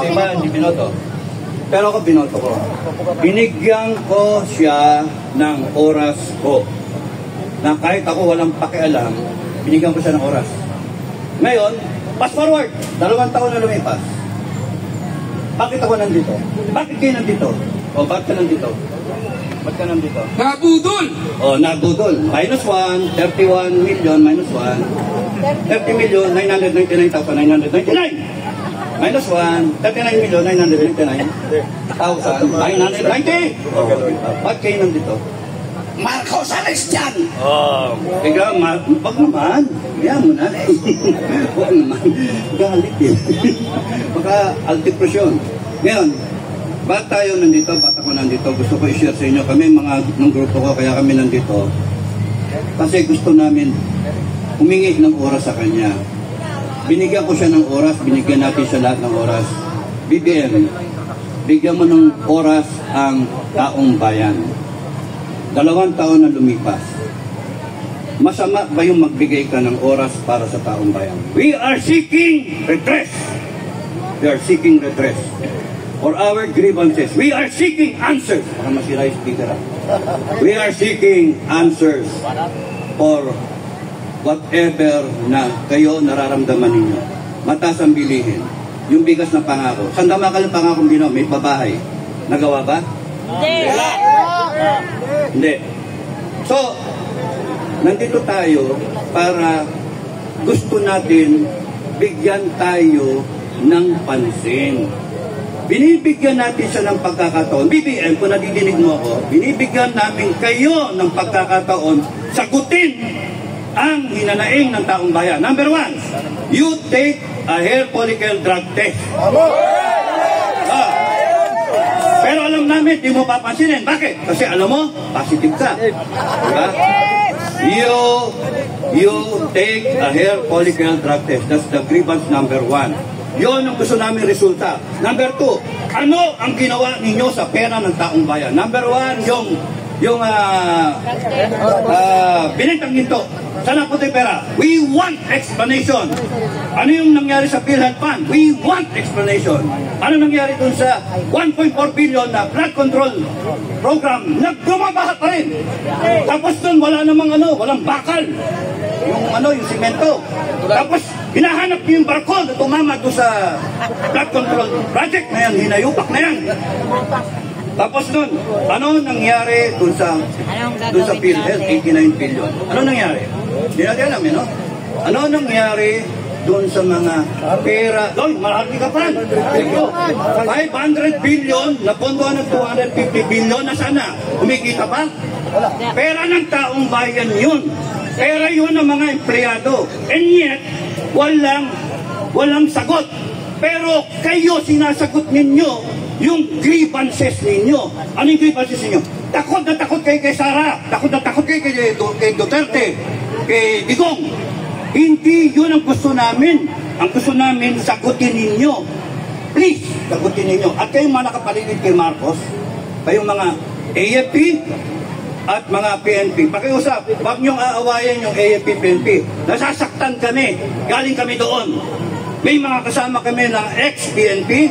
Diba, hindi binoto. Pero ako binoto ko. Binigyan ko siya ng oras ko. Na kahit ako walang pakialam, binigyan ko siya ng oras. Ngayon, fast forward, 2 taon na lumipas. Bakit ako nandito? Bakit kayo nandito? O, bakit ka nandito? Ba't ka nandito? Nabudol! O, nabudol. Minus 1, 31 million, minus 1. 30 million, 999,999. Minus 1, 39,999,990. Ba't kayo nandito? Marcos Alex dyan! Ikaw, wag naman. Yan mo na. Wag naman. Galit yun. Baka altipresyon. Ngayon, ba't tayo nandito? Ba't ako nandito? Gusto ko i-share sa inyo. Kami, mga ng grupo ko, kaya kami nandito. Kasi gusto namin humingi ng oras sa kanya. Binigyan ko siya ng oras, binigyan natin siya lahat ng oras. BBM, bigyan mo ng oras ang taong bayan. 2 taon na lumipas. Masama ba yung magbigay ka ng oras para sa taong bayan? We are seeking redress. We are seeking redress for our grievances. We are seeking answers. Para masira yung speaker. We are seeking answers for whatever na kayo nararamdaman ninyo. Mataas ang bilihin. Yung bigas na pangako. Sandama ka ng pangako bino, may babahay. Nagawa ba? Hindi. So, nandito tayo para gusto natin bigyan tayo ng pansin. Binibigyan natin siya ng pagkakataon. BBM, kung nadidinig mo ako, binibigyan namin kayo ng pagkakataon sagutin ang hinanaing ng taong bayan. Number 1, you take a hair follicle drug test. Pero alam namin, di mo papansinin. Bakit? Kasi alam mo, positive ka. Diba? You take a hair follicle drug test. That's the grievance number 1. Yun ang gusto namin resulta. Number 2, ano ang ginawa ninyo sa pera ng taong bayan? Number 1, yung binintang ginto. Saan napunta yung pera? We want explanation. Ano yung nangyari sa PhilHealth Fund? We want explanation. Ano nangyari dun sa 1.4 billion na flood control program? Nagbumabaha pa rin. Tapos dun wala namang walang bakal. Yung simento. Tapos hinahanap yung barko na tumama doon sa flood control project na yan. Hinayupak na yan. Tapos nun, ano nangyari dun sa PhilHealth? 89 billion. Ano nangyari? Hindi natin alam, no? Ano nangyari dun sa mga pera? Doon, marami ka pa. 500 billion, napunduan ng 250 billion, nasaan na? Kumikita pa? Pera ng taong bayan yun. Pera yun ng mga empleyado. And yet, walang sagot. Pero kayo, sinasagot ninyo yung grievances ninyo. Ano yung grievances ninyo? Takot na takot kayo kay Sara. Takot na takot kayo kay Duterte. Kay Digong. Hindi yun ang gusto namin. Ang gusto namin, sagutin ninyo. Please, sagutin ninyo. At kayong mga nakapaligid kay Marcos, kayong mga AFP at mga PNP, pakiusap, huwag niyong aawayan yung AFP, PNP. Nasasaktan kami. Galing kami doon. May mga kasama kami ng ex-PNP,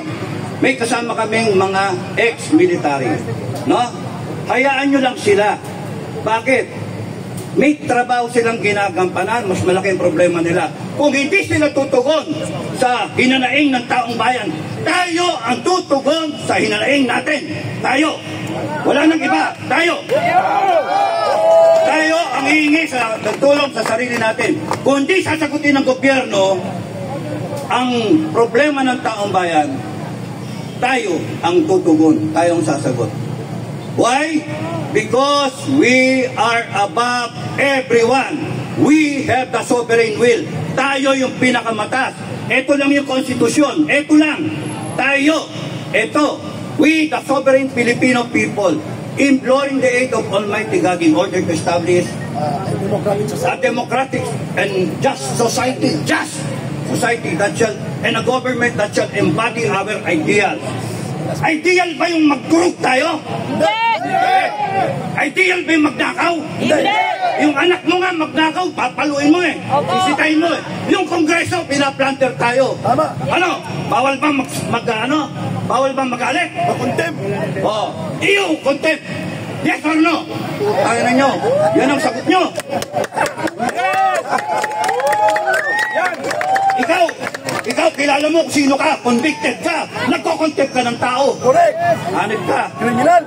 may kasama kaming mga ex-military. No? Hayaan nyo lang sila. Bakit? May trabaho silang ginagampanan, mas malaki ang problema nila. Kung hindi sila tutugon sa hinanaing ng taong bayan, tayo ang tutugon sa hinanaing natin. Tayo. Wala nang iba. Tayo. Tayo ang hihingi sa tulong sa sarili natin. Kung hindi sasagutin ng gobyerno ang problema ng taong bayan, tayo ang tutugon. Tayo ang sasagot. Why? Because we are above everyone. We have the sovereign will. Tayo yung pinakamatas. Ito lang yung konstitusyon. Ito lang. Tayo. Ito. We, the sovereign Filipino people, imploring the aid of Almighty God in order to establish a democratic and just society. Just society that shall, and a government that shall embody our ideals. Ideal ba yung mag-group tayo? Hindi! Ideal ba yung magnakaw? Hindi! Yung anak mo nga magnakaw, papaluin mo eh. Sisitahin mo eh. Yung kongreso, pinaplanter tayo. Tama. Ano? Bawal ba Bawal ba magalit? Makontempt. Oo. Iyo, contempt. Yes or no? Kaya na nyo. Yan ang sagot nyo. Ikaw, kilala mo kung sino ka, convicted ka, nagko-contempt ka ng tao. Correct. Hanip ka. Kriminal.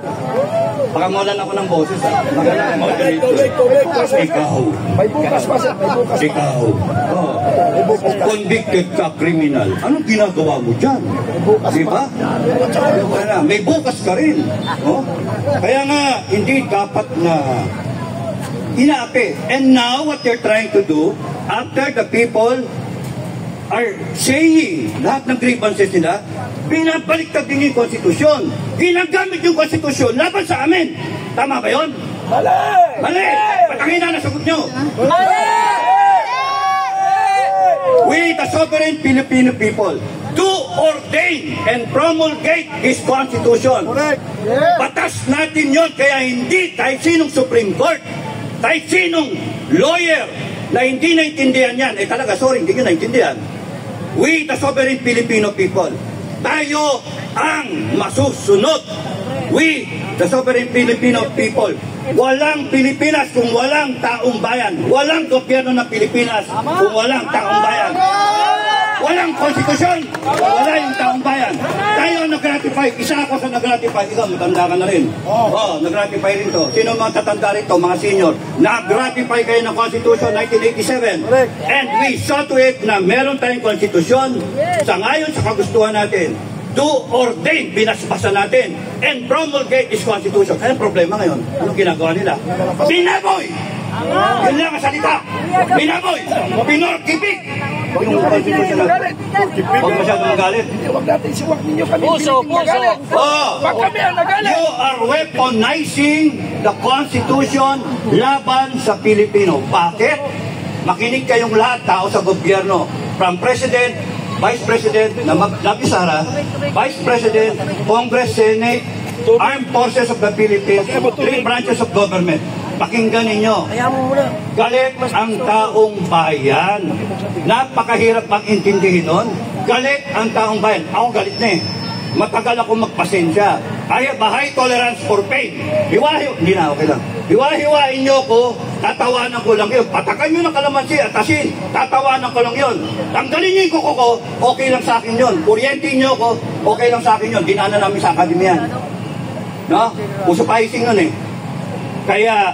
Baka mawalan ako ng boses ha. Correct. Ikaw. May bukas pa, sir. May bukas pa. Ikaw. Oh. Convicted ka, criminal. Anong ginagawa mo dyan? Di ba? May bukas ka rin. Oh. Kaya nga, hindi dapat na inaapi. And now, what you're trying to do, after the people are saying lahat ng grievances nila, binabaliktad din yung konstitusyon. Ginagamit yung konstitusyon laban sa amin. Tama ba yun? Mali! Mali! Patangin na nasagot nyo. Mali! We, the sovereign Filipino people, do ordain and promulgate this constitution. Correct. Batas natin yun, kaya hindi kahit sinong Supreme Court, kahit sinong lawyer na hindi naintindihan yan, talaga, sorry, hindi nyo naintindihan. We, the sovereign Filipino people, tayo ang masusunod. We, the sovereign Filipino people, walang Pilipinas kung walang taong bayan. Walang gobyerno ng Pilipinas kung walang taong bayan. Walang konstitusyon, wala yung taong bayan. Tayo nag-ratify, isa ako sa nag-ratify, ikaw matanda ka na rin. Nag-ratify rin to. Sino mga tatanda rin to, mga senior? Nag-ratify kayo ng Constitution 1987. And we saw to it na meron tayong konstitusyon sa ngayon sa kagustuhan natin. To ordain, binasbasa natin, and promulgate this constitution. Kaya problema ngayon, anong ginagawa nila? Binaboy! Yun lang ang salita. Binaboy! Pinorkipik! Yung constitution natin. Huwag masyadong magalit. Huwag natin siwak ninyo kami. Puso. Wag kami ang nagalit. You are weaponizing the constitution laban sa Pilipino. Bakit? Makinig kayong lahat, tao sa gobyerno. From President, Vice President, Labisara, Vice President, Congress, Senate, Armed Forces of the Philippines, 3 branches of government. Pakinggan ninyo. Galit ang taong bayan. Napakahirap pag-intindihin nun. Galit ang taong bayan. Ako galit na eh. Matagal ako magpasensya. Kaya ba high tolerance for pain? Hindi na, okay lang. Hiwa-hiwain nyo ko, tatawanan ko lang yun. Patakan nyo ng kalamansi at asin, tatawanan ko lang yun. Tanggalin nyo yung kuko ko, okay lang sa akin yun. Kuryentin nyo ko, okay lang sa akin yun. Dinaanan namin sa akademiyan. No? Uso paising nun eh. Kaya,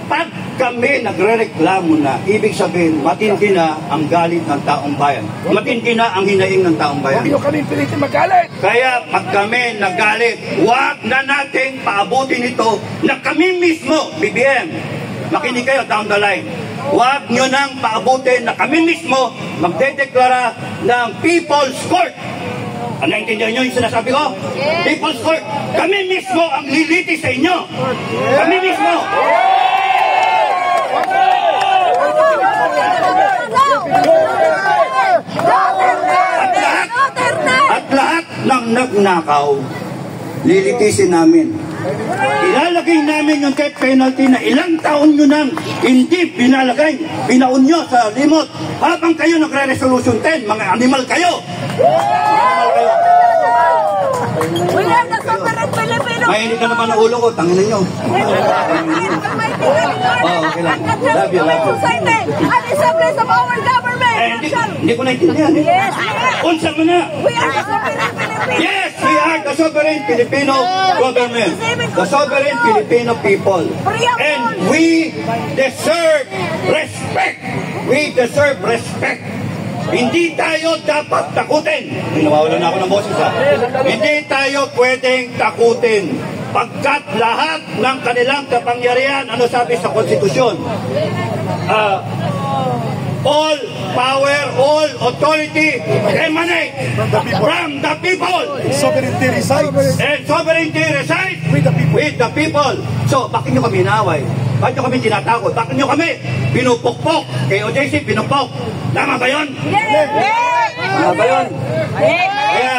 pag kami nagre-reklamo na, ibig sabihin, matindi na ang galit ng taong bayan. Matindi na ang hinaing ng taong bayan. Huwag nyo kami pilitin magalit. Kaya pag kami nagalit, huwag na nating paabutin ito na kami mismo, BBM, makinig kayo down the line. Huwag nyo nang paabutin na kami mismo magdedeklara ng People's Court. Naintindihan nyo yung sinasabi ko? People's Court. Kami mismo ang lilitis sa inyo. Kami mismo. At lahat ng nagnakaw, lilitisin namin. Ilalagay namin yung death penalty na ilang taon nyo nang hindi pinalagay. Pinaon nyo sa limot. Habang kayo nagre-resolution 10, mga animal kayo. We are the sovereign Filipino. Mainit na naman ang ulo ko, tangin nyo. Okay lang. Love you. And establish of our government. Hindi ko naintindihan eh. Yes. Unsa mo na? We are the sovereign Filipino. Yes, we are the sovereign Filipino government. The sovereign Filipino people. And we deserve respect. We deserve respect. Hindi tayo dapat takutin. Nawawalan na ako ng boses ha. Hindi tayo pwedeng takutin. Pagkat lahat ng kanilang kapangyarihan, ano sabi sa konstitusyon? All power, all authority emanate from the people. Sovereignty resides. And sovereignty resides With the people. with the people. So, bakit nyo kami inaaway? Bakit nyo kami tinatakot? Bakit nyo kami pinupukpok? Kay OJC, pinupok. Tama ba yun? Tama ba yun? Kaya,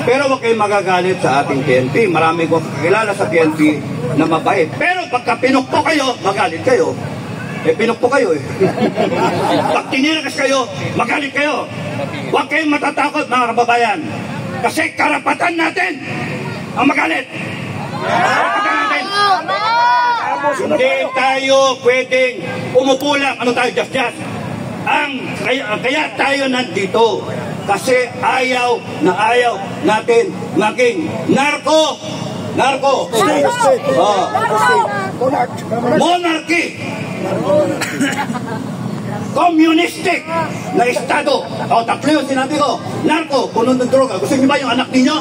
pero huwag kayong magagalit sa ating PNP. Marami ko kakilala sa PNP na mabait. Pero pagka pinukpok kayo, magalit kayo. pinukpo kayo eh. Pag tinirakas kayo, magalit kayo. Huwag kayong matatakot mga kababayan. Kasi karapatan natin ang magalit. Karapatan natin. Hindi tayo pwedeng umupo lang. Ano tayo, just. Kaya tayo nandito. Kasi ayaw natin maging narco. Monarchy. Communistic na estado. Tatlo yung sinabi ko. Narco, puno ng droga. Gusto niyo ba yung anak ninyo?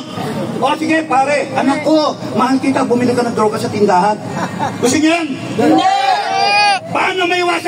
Sige pare, anak ko, mahal kita, bumili ka ng droga sa tindahan. Gusto niyo yan? Paano may iwasan?